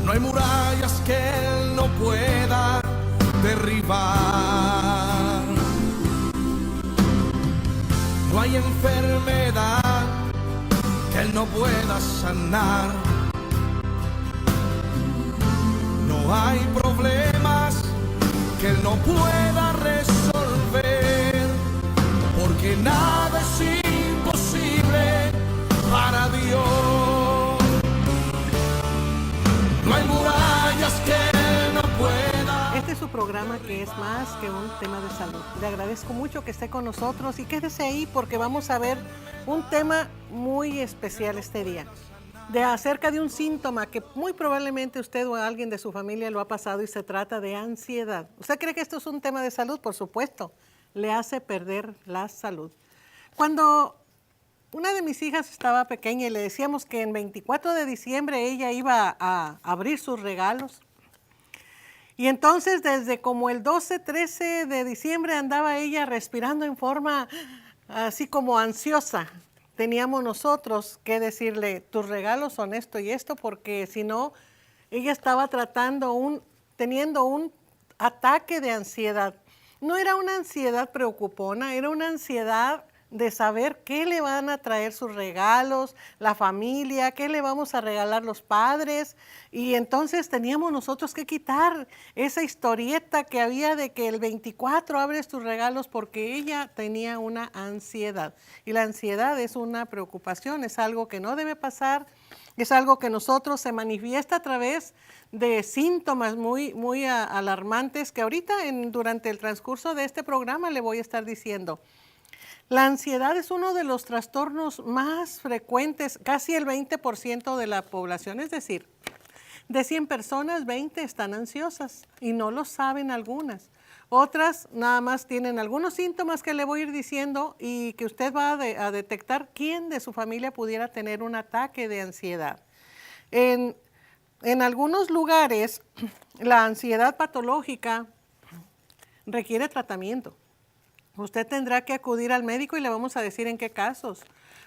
No hay murallas que Él no pueda derribar. No hay enfermedad que Él no pueda sanar. No hay problemas que Él no pueda resolver, porque nada es imposible para Dios. No hay murallas que Él no pueda. Este es su programa, que es más que un tema de salud. Le agradezco mucho que esté con nosotros y quédese ahí porque vamos a ver un tema muy especial este día. Acerca de un síntoma que muy probablemente usted o alguien de su familia lo ha pasado, y se trata de ansiedad. ¿Usted cree que esto es un tema de salud? Por supuesto, le hace perder la salud. Cuando una de mis hijas estaba pequeña y le decíamos que en 24 de diciembre ella iba a abrir sus regalos, y entonces desde como el 12, 13 de diciembre andaba ella respirando en forma así como ansiosa. Teníamos nosotros que decirle, tus regalos son esto y esto, porque si no, ella estaba teniendo un ataque de ansiedad. No era una ansiedad preocupona, era una ansiedad de saber qué le van a traer sus regalos, la familia, qué le vamos a regalar los padres. Y entonces teníamos nosotros que quitar esa historieta que había de que el 24 abres tus regalos, porque ella tenía una ansiedad. Y la ansiedad es una preocupación, es algo que no debe pasar, es algo que nosotros se manifiesta a través de síntomas muy alarmantes que ahorita durante el transcurso de este programa le voy a estar diciendo. La ansiedad es uno de los trastornos más frecuentes, casi el 20% de la población, es decir, de 100 personas, 20 están ansiosas y no lo saben algunas. Otras nada más tienen algunos síntomas que le voy a ir diciendo y que usted va a detectar quién de su familia pudiera tener un ataque de ansiedad. En algunos lugares, la ansiedad patológica requiere tratamiento. Usted tendrá que acudir al médico y le vamos a decir en qué casos.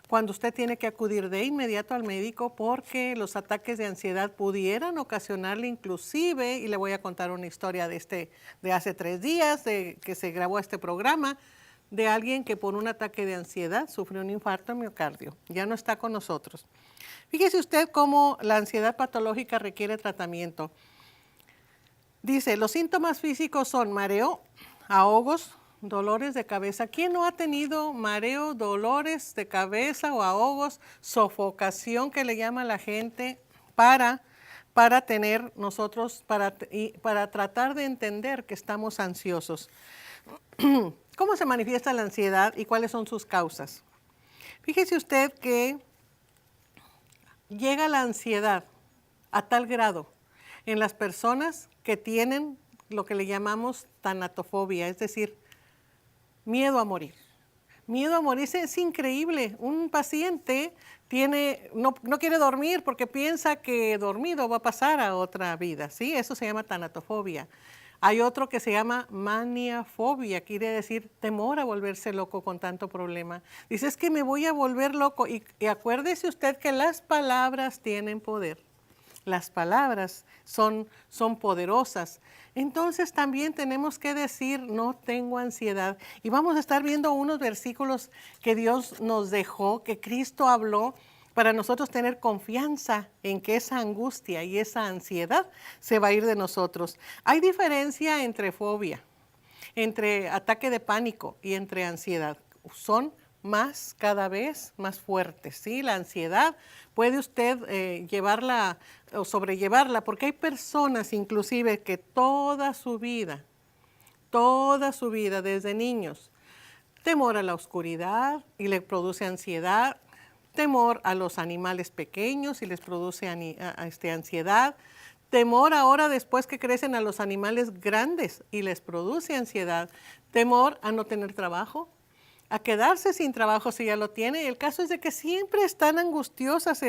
Cuando usted tiene que acudir de inmediato al médico, porque los ataques de ansiedad pudieran ocasionarle inclusive, y le voy a contar una historia de hace 3 días, que se grabó este programa, de alguien que por un ataque de ansiedad sufrió un infarto de miocardio. Ya no está con nosotros. Fíjese usted cómo la ansiedad patológica requiere tratamiento. Dice, los síntomas físicos son mareo, ahogos, dolores de cabeza. ¿Quién no ha tenido mareo, dolores de cabeza o ahogos, sofocación que le llama la gente para tener nosotros, para tratar de entender que estamos ansiosos? ¿Cómo se manifiesta la ansiedad y cuáles son sus causas? Fíjese usted que llega la ansiedad a tal grado en las personas que tienen lo que le llamamos tanatofobia, es decir, miedo a morir. Miedo a morir es increíble. Un paciente no quiere dormir porque piensa que dormido va a pasar a otra vida, ¿sí? Eso se llama tanatofobia. Hay otro que se llama maniafobia, quiere decir temor a volverse loco con tanto problema. Dice, es que me voy a volver loco. Y acuérdese usted que las palabras tienen poder. Las palabras son poderosas. Entonces también tenemos que decir, no tengo ansiedad. Y vamos a estar viendo unos versículos que Dios nos dejó, que Cristo habló, para nosotros tener confianza en que esa angustia y esa ansiedad se va a ir de nosotros. Hay diferencia entre fobia, entre ataque de pánico y entre ansiedad. Son cada vez más fuertes, ¿sí? La ansiedad puede usted llevarla o sobrellevarla, porque hay personas inclusive que toda su vida, desde niños, temor a la oscuridad y le produce ansiedad, temor a los animales pequeños y les produce ansiedad, temor ahora después que crecen a los animales grandes y les produce ansiedad, temor a no tener trabajo, a quedarse sin trabajo si ya lo tiene. El caso es de que siempre están angustiosas.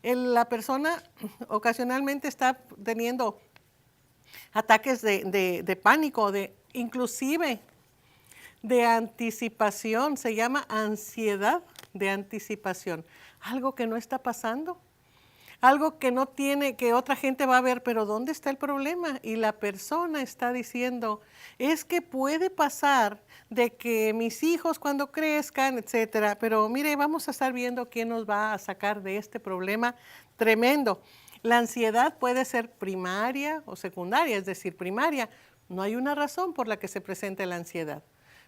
La persona ocasionalmente está teniendo ataques de pánico, inclusive de anticipación. Se llama ansiedad de anticipación. Algo que no está pasando. algo que no tiene, que otra gente va a ver, pero ¿dónde está el problema? Y la persona está diciendo, es que puede pasar de que mis hijos cuando crezcan, etcétera, pero mire, vamos a estar viendo quién nos va a sacar de este problema tremendo. La ansiedad puede ser primaria o secundaria, es decir, primaria. No hay una razón por la que se presente la ansiedad,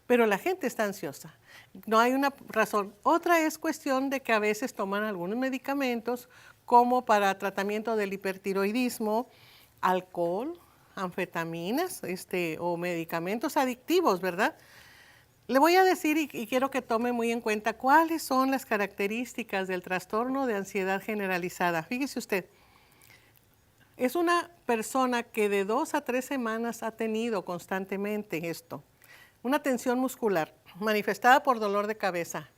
pero la gente está ansiosa. No hay una razón. Otra es cuestión de que a veces toman algunos medicamentos como para tratamiento del hipertiroidismo, alcohol, anfetaminas, o medicamentos adictivos, ¿verdad? Le voy a decir y quiero que tome muy en cuenta cuáles son las características del trastorno de ansiedad generalizada. Fíjese usted, es una persona que de 2 a 3 semanas ha tenido constantemente esto. Una tensión muscular manifestada por dolor de cabeza.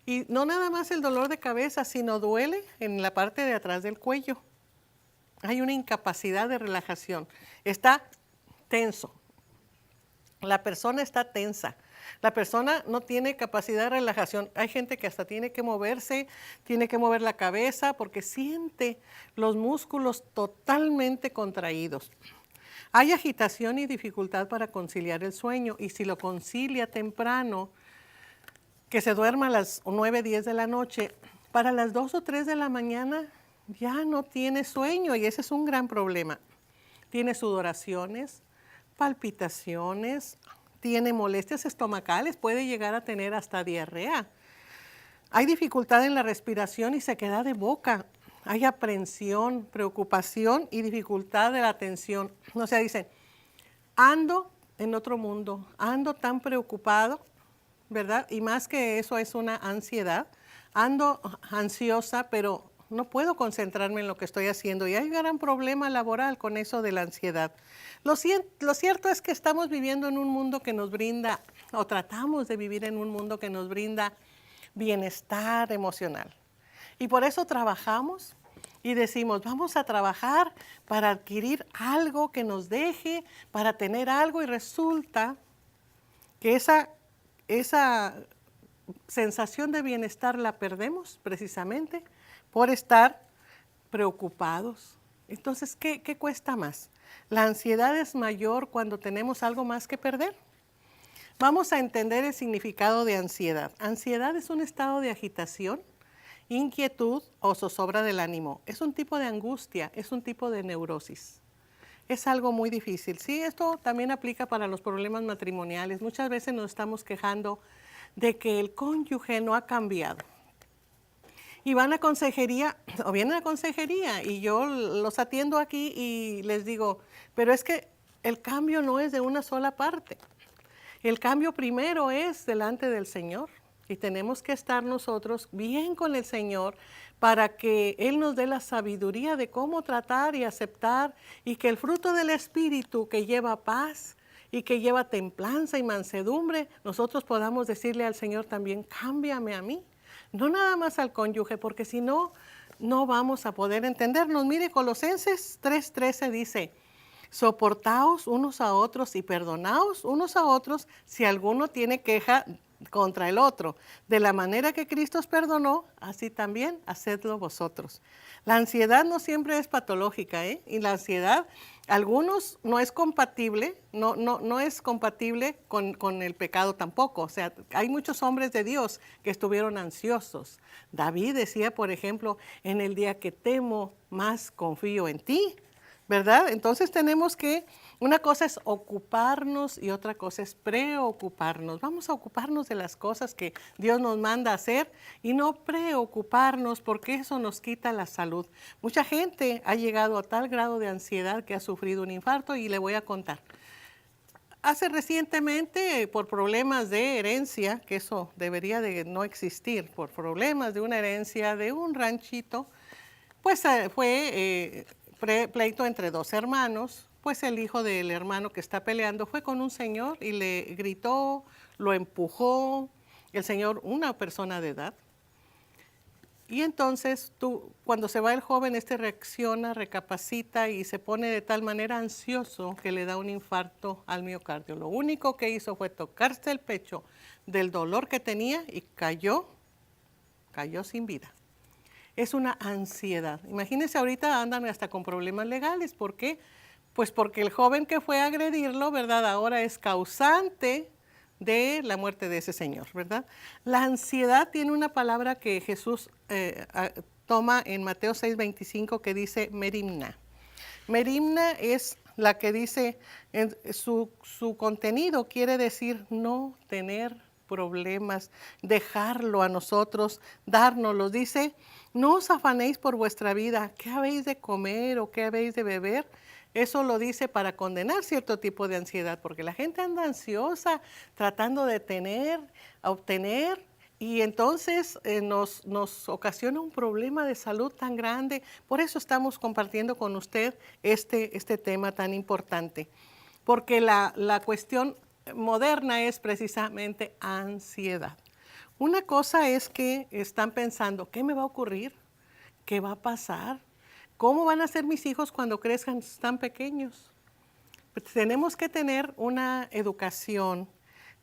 Y no nada más el dolor de cabeza, sino duele en la parte de atrás del cuello. Hay una incapacidad de relajación. Está tenso. La persona está tensa. La persona no tiene capacidad de relajación. Hay gente que hasta tiene que moverse, tiene que mover la cabeza porque siente los músculos totalmente contraídos. Hay agitación y dificultad para conciliar el sueño y si lo concilia temprano, que se duerma a las 9, 10 de la noche, para las 2 o 3 de la mañana ya no tiene sueño y ese es un gran problema. Tiene sudoraciones, palpitaciones, tiene molestias estomacales, puede llegar a tener hasta diarrea. Hay dificultad en la respiración y sequedad de boca. Hay aprensión, preocupación y dificultad de la atención. O sea, dicen, ando en otro mundo, ando tan preocupado, ¿verdad? Y más que eso es una ansiedad. Ando ansiosa, pero no puedo concentrarme en lo que estoy haciendo. Y hay un gran problema laboral con eso de la ansiedad. Lo cierto es que estamos viviendo en un mundo que nos brinda, o tratamos de vivir en un mundo que nos brinda bienestar emocional. Y por eso trabajamos y decimos, vamos a trabajar para adquirir algo que nos deje, para tener algo, y resulta que esa sensación de bienestar la perdemos precisamente por estar preocupados. Entonces, ¿qué cuesta más? ¿La ansiedad es mayor cuando tenemos algo más que perder? Vamos a entender el significado de ansiedad. Ansiedad es un estado de agitación, inquietud o zozobra del ánimo. Es un tipo de angustia, es un tipo de neurosis. Es algo muy difícil. Sí, esto también aplica para los problemas matrimoniales. Muchas veces nos estamos quejando de que el cónyuge no ha cambiado. Y van a consejería, o vienen a consejería, y yo los atiendo aquí y les digo, pero es que el cambio no es de una sola parte. El cambio primero es delante del Señor. Y tenemos que estar nosotros bien con el Señor para que Él nos dé la sabiduría de cómo tratar y aceptar, y que el fruto del Espíritu que lleva paz y que lleva templanza y mansedumbre, nosotros podamos decirle al Señor también, cámbiame a mí. No nada más al cónyuge, porque si no, no vamos a poder entendernos. Mire, Colosenses 3:13 dice, soportaos unos a otros y perdonaos unos a otros si alguno tiene queja contra el otro. De la manera que Cristo os perdonó, así también hacedlo vosotros. La ansiedad no siempre es patológica, y la ansiedad, algunos no es compatible, no es compatible con el pecado tampoco. O sea, hay muchos hombres de Dios que estuvieron ansiosos. David decía, por ejemplo, en el día que temo, más confío en ti. ¿Verdad? Entonces tenemos que, una cosa es ocuparnos y otra cosa es preocuparnos. Vamos a ocuparnos de las cosas que Dios nos manda hacer y no preocuparnos porque eso nos quita la salud. Mucha gente ha llegado a tal grado de ansiedad que ha sufrido un infarto y le voy a contar. Hace recientemente, por problemas de herencia, que eso debería de no existir, por problemas de una herencia de un ranchito, pues fue pleito entre dos hermanos. Pues el hijo del hermano que está peleando fue con un señor y le gritó, lo empujó, el señor, una persona de edad. Y entonces cuando se va el joven, reacciona, recapacita y se pone de tal manera ansioso que le da un infarto al miocardio. Lo único que hizo fue tocarse el pecho del dolor que tenía y cayó sin vida. es una ansiedad. Imagínense, ahorita andan hasta con problemas legales. ¿Por qué? Pues porque el joven que fue a agredirlo, ¿verdad? Ahora es causante de la muerte de ese señor, ¿verdad? La ansiedad tiene una palabra que Jesús toma en Mateo 6:25 que dice merimna. Merimna es la que dice, su contenido quiere decir no tener problemas, dejarlo a nosotros, dárnoslo. Dice, no os afanéis por vuestra vida, ¿qué habéis de comer o qué habéis de beber? Eso lo dice para condenar cierto tipo de ansiedad, porque la gente anda ansiosa, tratando de tener, obtener, y entonces nos ocasiona un problema de salud tan grande. Por eso estamos compartiendo con usted este tema tan importante, porque la cuestión moderna es precisamente ansiedad. Una cosa es que están pensando, ¿qué me va a ocurrir? ¿Qué va a pasar? ¿Cómo van a ser mis hijos cuando crezcan tan pequeños? Pues tenemos que tener una educación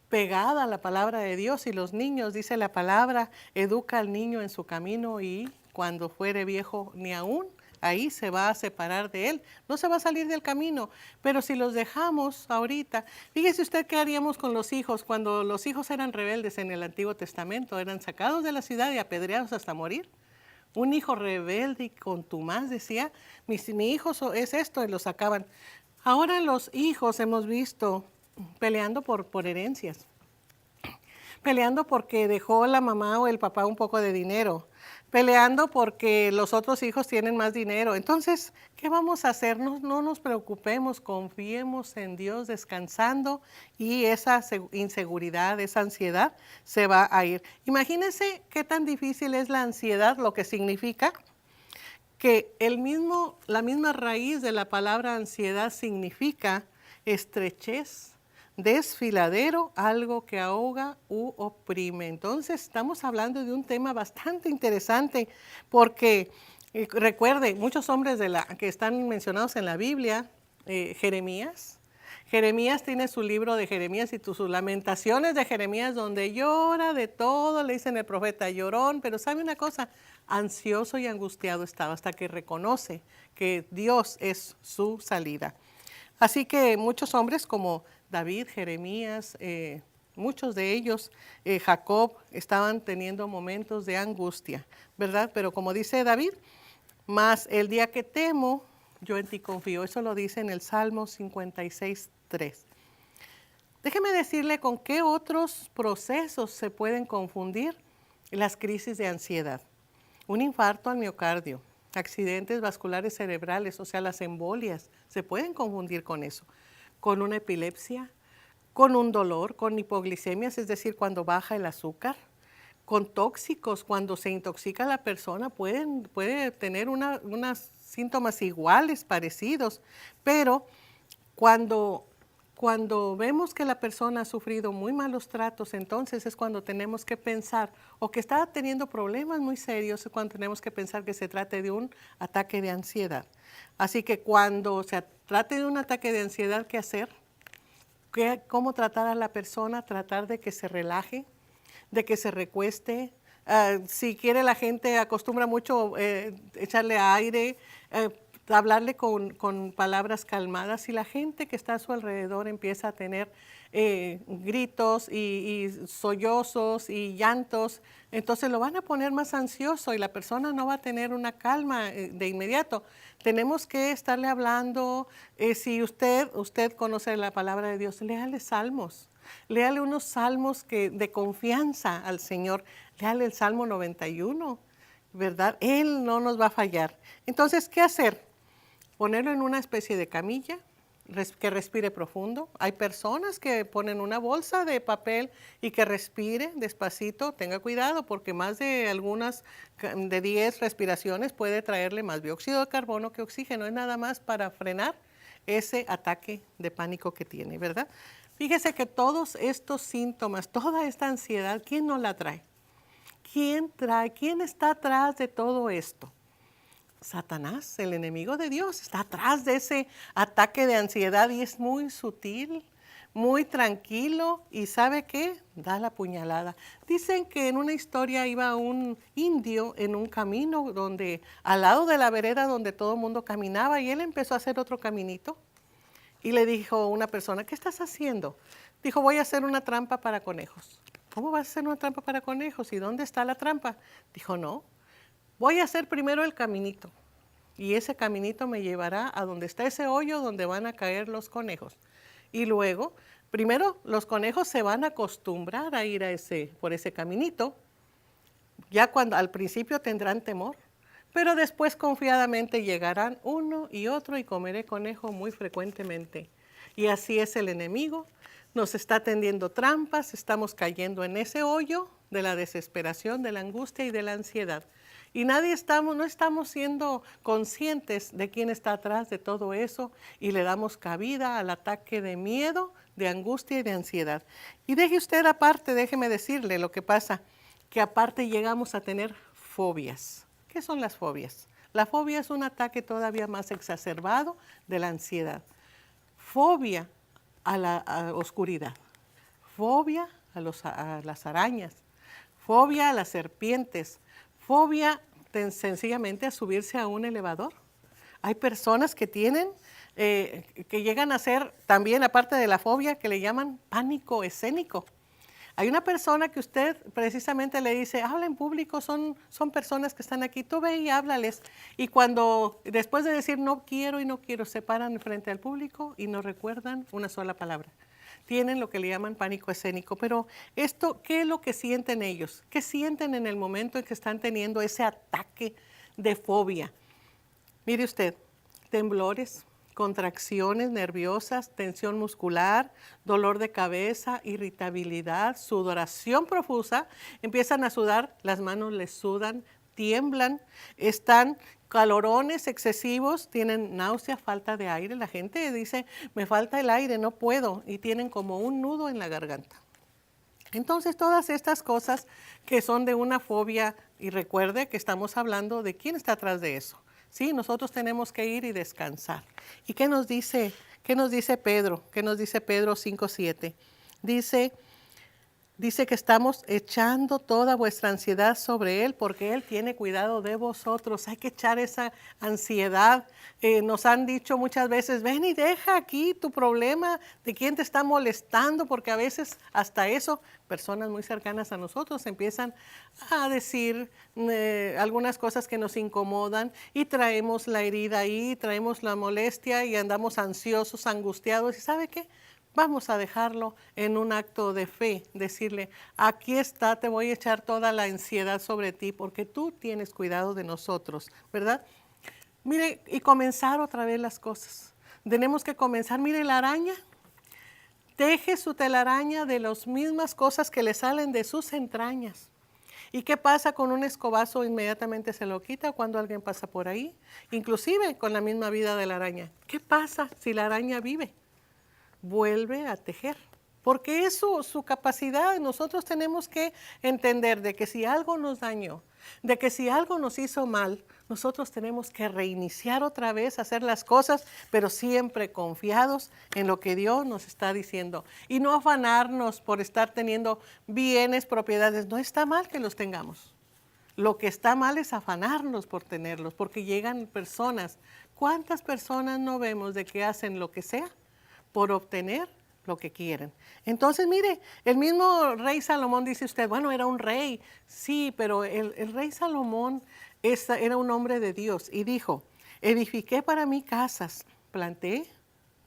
pegada a la palabra de Dios, y los niños, dice la palabra, educa al niño en su camino y cuando fuere viejo ni aún ahí se va a separar de él, no se va a salir del camino. Pero si los dejamos ahorita, fíjese usted qué haríamos con los hijos cuando los hijos eran rebeldes en el Antiguo Testamento, eran sacados de la ciudad y apedreados hasta morir. Un hijo rebelde y contumaz decía, mi hijo es esto, y lo sacaban. Ahora los hijos hemos visto peleando por herencias, peleando porque dejó la mamá o el papá un poco de dinero, peleando porque los otros hijos tienen más dinero. Entonces, ¿qué vamos a hacer? No nos preocupemos, confiemos en Dios, descansando, y esa inseguridad, esa ansiedad se va a ir. Imagínense qué tan difícil es la ansiedad, lo que significa que la misma raíz de la palabra ansiedad significa estrechez, desfiladero, algo que ahoga u oprime. Entonces estamos hablando de un tema bastante interesante, porque recuerde, muchos hombres que están mencionados en la Biblia, Jeremías tiene su libro de Jeremías y sus lamentaciones de Jeremías, donde llora de todo, le dicen el profeta llorón, pero ¿sabe una cosa? Ansioso y angustiado estaba hasta que reconoce que Dios es su salida. Así que muchos hombres como David, Jeremías, muchos de ellos, Jacob, estaban teniendo momentos de angustia, ¿verdad? Pero como dice David, mas el día que temo, yo en ti confío. Eso lo dice en el Salmo 56:3. Déjeme decirle con qué otros procesos se pueden confundir las crisis de ansiedad. Un infarto al miocardio, accidentes vasculares cerebrales, o sea, las embolias, se pueden confundir con eso. Con una epilepsia, con un dolor, con hipoglicemias, es decir, cuando baja el azúcar, con tóxicos, cuando se intoxica la persona, puede tener unos síntomas iguales, parecidos, pero cuando vemos que la persona ha sufrido muy malos tratos, entonces es cuando tenemos que pensar, o que está teniendo problemas muy serios, es cuando tenemos que pensar que se trate de un ataque de ansiedad. Así que cuando se trate de un ataque de ansiedad, ¿qué hacer? ¿Cómo tratar a la persona? Tratar de que se relaje, de que se recueste. Si quiere, la gente acostumbra mucho echarle aire, hablarle con palabras calmadas. Si la gente que está a su alrededor empieza a tener gritos y sollozos y llantos, entonces lo van a poner más ansioso y la persona no va a tener una calma de inmediato. Tenemos que estarle hablando. Si usted conoce la palabra de Dios, léale salmos. Léale unos salmos de confianza al Señor. Léale el Salmo 91, ¿verdad? Él no nos va a fallar. Entonces, ¿qué hacer? Ponerlo en una especie de camilla, que respire profundo. Hay personas que ponen una bolsa de papel y que respire despacito. Tenga cuidado, porque más de 10 respiraciones puede traerle más dióxido de carbono que oxígeno. Es nada más para frenar ese ataque de pánico que tiene, ¿verdad? Fíjese que todos estos síntomas, toda esta ansiedad, ¿quién nos la trae? ¿Quién está atrás de todo esto? Satanás, el enemigo de Dios, está atrás de ese ataque de ansiedad y es muy sutil, muy tranquilo y ¿sabe qué? Da la puñalada. Dicen que en una historia iba un indio en un camino donde, al lado de la vereda donde todo el mundo caminaba, y él empezó a hacer otro caminito. Y le dijo una persona, ¿qué estás haciendo? Dijo, voy a hacer una trampa para conejos. ¿Cómo vas a hacer una trampa para conejos? ¿Y dónde está la trampa? Dijo, no, voy a hacer primero el caminito. Y ese caminito me llevará a donde está ese hoyo donde van a caer los conejos. Y luego, primero los conejos se van a acostumbrar a ir por ese caminito. Ya cuando al principio tendrán temor, pero después confiadamente llegarán uno y otro y comeré conejo muy frecuentemente. Y así es el enemigo, nos está tendiendo trampas, estamos cayendo en ese hoyo de la desesperación, de la angustia y de la ansiedad. Y no estamos siendo conscientes de quién está atrás de todo eso y le damos cabida al ataque de miedo, de angustia y de ansiedad. Y déjeme decirle lo que pasa, que aparte llegamos a tener fobias. ¿Qué son las fobias? La fobia es un ataque todavía más exacerbado de la ansiedad. Fobia a la oscuridad, fobia a las arañas, fobia a las serpientes, fobia sencillamente a subirse a un elevador. Hay personas que que llegan a ser también, aparte de la fobia, que le llaman pánico escénico. Hay una persona que usted precisamente le dice, habla en público, son personas que están aquí, tú ve y háblales. Y cuando, después de decir no quiero y no quiero, se paran frente al público y no recuerdan una sola palabra. Tienen lo que le llaman pánico escénico. Pero esto, ¿qué es lo que sienten ellos? ¿Qué sienten en el momento en que están teniendo ese ataque de fobia? Mire usted, temblores, contracciones nerviosas, tensión muscular, dolor de cabeza, irritabilidad, sudoración profusa, empiezan a sudar, las manos les sudan, tiemblan, están calorones excesivos, tienen náusea, falta de aire. La gente dice, me falta el aire, no puedo, y tienen como un nudo en la garganta. Entonces, todas estas cosas que son de una fobia, y recuerde que estamos hablando de quién está atrás de eso. Sí, nosotros tenemos que ir y descansar. ¿Y qué nos dice Pedro? ¿Qué nos dice Pedro 5:7? Dice que estamos echando toda vuestra ansiedad sobre Él porque Él tiene cuidado de vosotros. Hay que echar esa ansiedad. Nos han dicho muchas veces, ven y deja aquí tu problema, de quién te está molestando, porque a veces hasta eso, personas muy cercanas a nosotros empiezan a decir algunas cosas que nos incomodan y traemos la herida ahí, traemos la molestia y andamos ansiosos, angustiados. ¿Y sabe qué? Vamos a dejarlo en un acto de fe, decirle, aquí está, te voy a echar toda la ansiedad sobre ti porque tú tienes cuidado de nosotros, ¿verdad? Mire, y comenzar otra vez las cosas. Tenemos que comenzar, mire la araña, teje su telaraña de las mismas cosas que le salen de sus entrañas. ¿Y qué pasa con un escobazo? Inmediatamente se lo quita cuando alguien pasa por ahí, inclusive con la misma vida de la araña. ¿Qué pasa si la araña vive? Vuelve a tejer, porque es su capacidad. Nosotros tenemos que entender de que si algo nos dañó, de que si algo nos hizo mal, nosotros tenemos que reiniciar otra vez, hacer las cosas, pero siempre confiados en lo que Dios nos está diciendo. Y no afanarnos por estar teniendo bienes, propiedades. No está mal que los tengamos. Lo que está mal es afanarnos por tenerlos, porque llegan personas. ¿Cuántas personas no vemos de que hacen lo que sea por obtener lo que quieren? Entonces, mire, el mismo rey Salomón, dice usted, bueno, era un rey. Sí, pero el rey Salomón era un hombre de Dios y dijo, edifiqué para mí casas, planté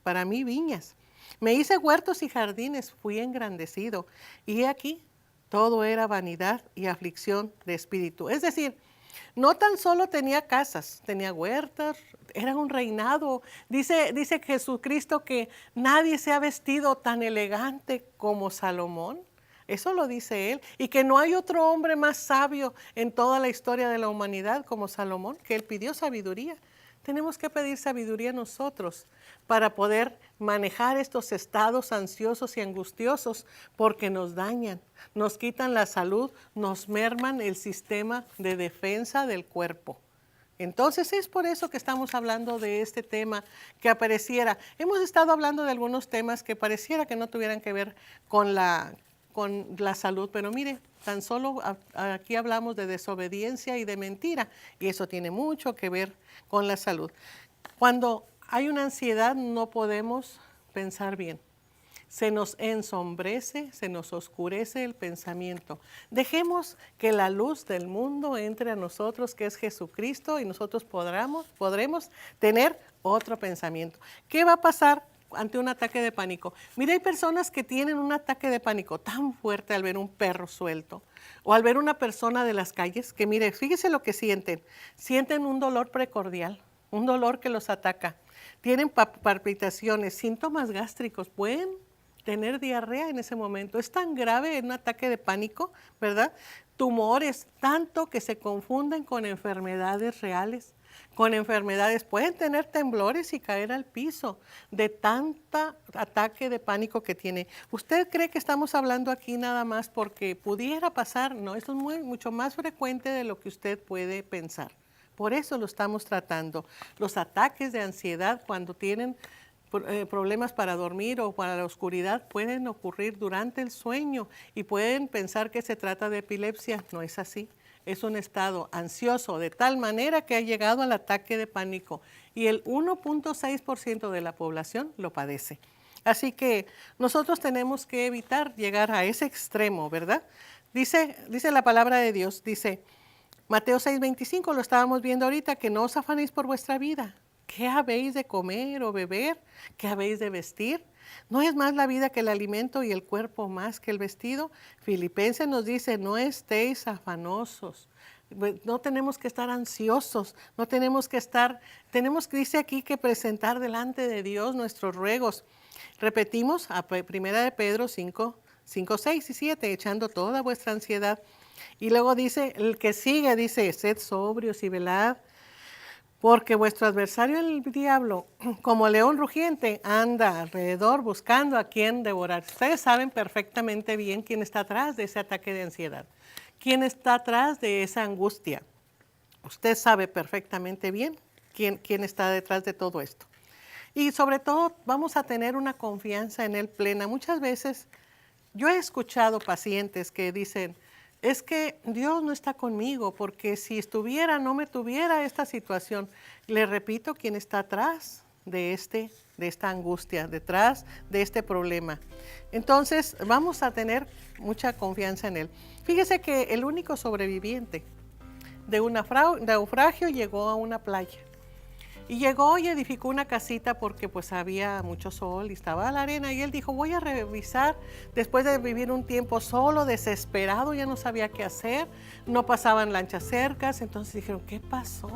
para mí viñas, me hice huertos y jardines, fui engrandecido. Y he aquí, todo era vanidad y aflicción de espíritu. Es decir, no tan solo tenía casas, tenía huertas, era un reinado. Dice Jesucristo que nadie se ha vestido tan elegante como Salomón. Eso lo dice él. Y que no hay otro hombre más sabio en toda la historia de la humanidad como Salomón, que él pidió sabiduría. Tenemos que pedir sabiduría nosotros para poder manejar estos estados ansiosos y angustiosos, porque nos dañan, nos quitan la salud, nos merman el sistema de defensa del cuerpo. Entonces es por eso que estamos hablando de este tema que apareciera. Hemos estado hablando de algunos temas que pareciera que no tuvieran que ver con la salud, pero mire, tan solo aquí hablamos de desobediencia y de mentira, y eso tiene mucho que ver con la salud. Cuando hay una ansiedad no podemos pensar bien. Se nos ensombrece, se nos oscurece el pensamiento. Dejemos que la luz del mundo entre a nosotros, que es Jesucristo, y nosotros podremos tener otro pensamiento. ¿Qué va a pasar ante un ataque de pánico? Mira, hay personas que tienen un ataque de pánico tan fuerte al ver un perro suelto o al ver una persona de las calles que, mire, fíjese lo que sienten. Sienten un dolor precordial, un dolor que los ataca. Tienen palpitaciones, síntomas gástricos, pueden tener diarrea en ese momento. Es tan grave un ataque de pánico, ¿verdad? Tumores, tanto que se confunden con enfermedades reales, con enfermedades. Pueden tener temblores y caer al piso de tanta ataque de pánico que tiene. ¿Usted cree que estamos hablando aquí nada más porque pudiera pasar? No, esto es mucho más frecuente de lo que usted puede pensar. Por eso lo estamos tratando. Los ataques de ansiedad, cuando tienen problemas para dormir o para la oscuridad, pueden ocurrir durante el sueño y pueden pensar que se trata de epilepsia. No es así. Es un estado ansioso de tal manera que ha llegado al ataque de pánico y el 1.6% de la población lo padece. Así que nosotros tenemos que evitar llegar a ese extremo, ¿verdad? Dice la palabra de Dios, dice Mateo 6:25, lo estábamos viendo ahorita, que no os afanéis por vuestra vida. ¿Qué habéis de comer o beber? ¿Qué habéis de vestir? ¿No es más la vida que el alimento y el cuerpo más que el vestido? Filipenses nos dice, no estéis afanosos. No tenemos que estar ansiosos, no tenemos que estar, dice aquí, que presentar delante de Dios nuestros ruegos. Repetimos a 1 de Pedro 5, 6 y 7, echando toda vuestra ansiedad. Y luego dice, el que sigue, dice, sed sobrios y velad, porque vuestro adversario el diablo, como león rugiente, anda alrededor buscando a quien devorar. Ustedes saben perfectamente bien quién está atrás de ese ataque de ansiedad, quién está atrás de esa angustia. Usted sabe perfectamente bien quién está detrás de todo esto. Y sobre todo vamos a tener una confianza en Él plena. Muchas veces yo he escuchado pacientes que dicen, es que Dios no está conmigo, porque si estuviera, no me tuviera esta situación. Le repito, ¿quién está atrás de esta angustia, detrás de este problema? Entonces, vamos a tener mucha confianza en Él. Fíjese que el único sobreviviente de un naufragio llegó a una playa. Y llegó y edificó una casita porque pues había mucho sol y estaba la arena. Y él dijo, voy a revisar, después de vivir un tiempo solo, desesperado, ya no sabía qué hacer, no pasaban lanchas cercas. Entonces dijeron, ¿qué pasó?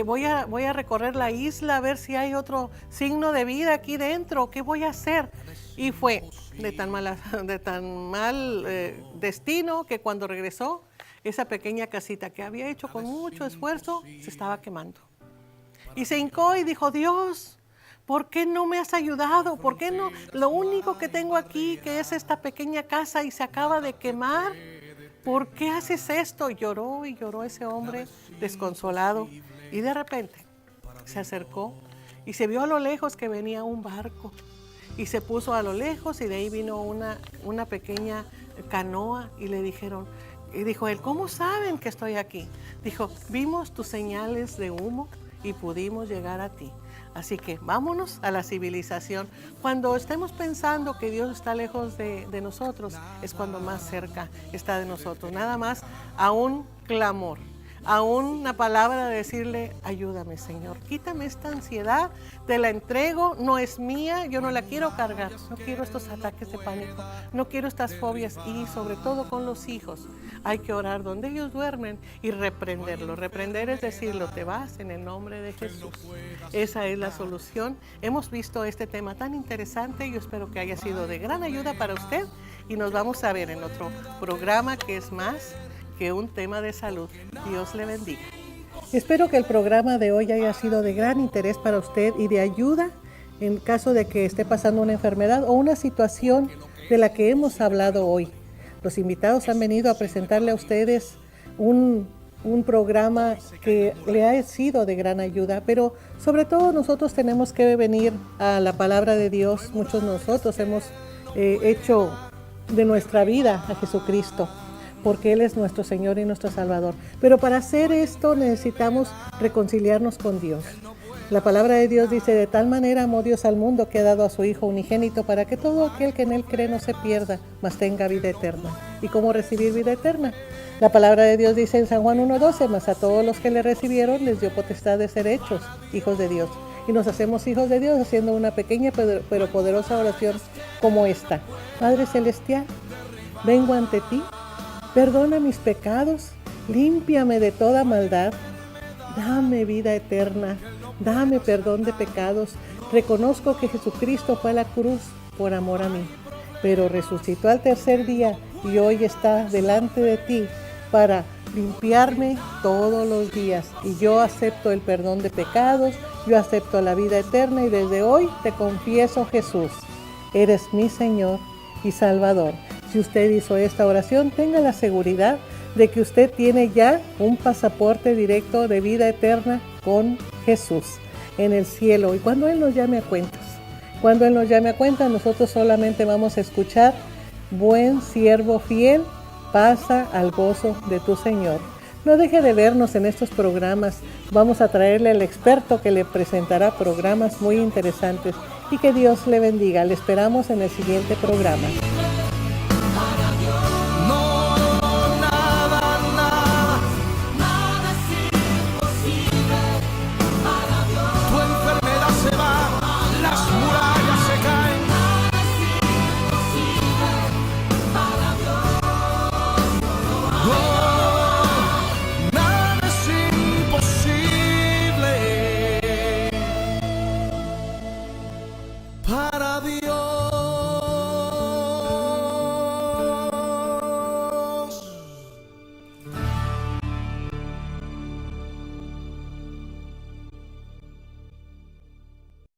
Voy a recorrer la isla a ver si hay otro signo de vida aquí dentro, ¿qué voy a hacer? Y fue de tan mal destino que cuando regresó, esa pequeña casita que había hecho con mucho esfuerzo, se estaba quemando. Y se hincó y dijo, Dios, ¿por qué no me has ayudado? ¿Por qué no? Lo único que tengo aquí, que es esta pequeña casa y se acaba de quemar. ¿Por qué haces esto? Lloró y lloró ese hombre desconsolado. Y de repente se acercó y se vio a lo lejos que venía un barco. Y se puso a lo lejos y de ahí vino una pequeña canoa y le dijeron, y dijo él, ¿cómo saben que estoy aquí? Dijo, vimos tus señales de humo y pudimos llegar a ti. Así que vámonos a la civilización. Cuando estemos pensando que Dios está lejos de nosotros, es cuando más cerca está de nosotros. Nada más a un clamor, a una palabra de decirle, ayúdame Señor, quítame esta ansiedad, te la entrego, no es mía, yo no la quiero cargar, no quiero estos ataques de pánico, no quiero estas fobias. Y sobre todo con los hijos, hay que orar donde ellos duermen y reprenderlo. Reprender es decirlo, te vas en el nombre de Jesús. Esa es la solución. Hemos visto este tema tan interesante, yo espero que haya sido de gran ayuda para usted y nos vamos a ver en otro programa que es más que un tema de salud. Dios le bendiga. Espero que el programa de hoy haya sido de gran interés para usted y de ayuda en caso de que esté pasando una enfermedad o una situación de la que hemos hablado hoy. Los invitados han venido a presentarle a ustedes un un programa que le ha sido de gran ayuda, pero sobre todo nosotros tenemos que venir a la palabra de Dios. Muchos de nosotros hemos hecho de nuestra vida a Jesucristo, porque Él es nuestro Señor y nuestro Salvador. Pero para hacer esto necesitamos reconciliarnos con Dios. La palabra de Dios dice: de tal manera amó Dios al mundo que ha dado a su Hijo unigénito para que todo aquel que en Él cree no se pierda, mas tenga vida eterna. ¿Y cómo recibir vida eterna? La palabra de Dios dice en San Juan 1:12: mas a todos los que le recibieron les dio potestad de ser hechos hijos de Dios. Y nos hacemos hijos de Dios haciendo una pequeña pero poderosa oración como esta: Padre Celestial, vengo ante ti, perdona mis pecados, límpiame de toda maldad, dame vida eterna, dame perdón de pecados. Reconozco que Jesucristo fue a la cruz por amor a mí, pero resucitó al tercer día y hoy está delante de ti para limpiarme todos los días. Y yo acepto el perdón de pecados, yo acepto la vida eterna y desde hoy te confieso, Jesús, eres mi Señor y Salvador. Si usted hizo esta oración, tenga la seguridad de que usted tiene ya un pasaporte directo de vida eterna con Jesús en el cielo. Y cuando Él nos llame a cuentas, nosotros solamente vamos a escuchar: buen siervo fiel, pasa al gozo de tu Señor. No deje de vernos en estos programas. Vamos a traerle al experto que le presentará programas muy interesantes. Y que Dios le bendiga. Le esperamos en el siguiente programa.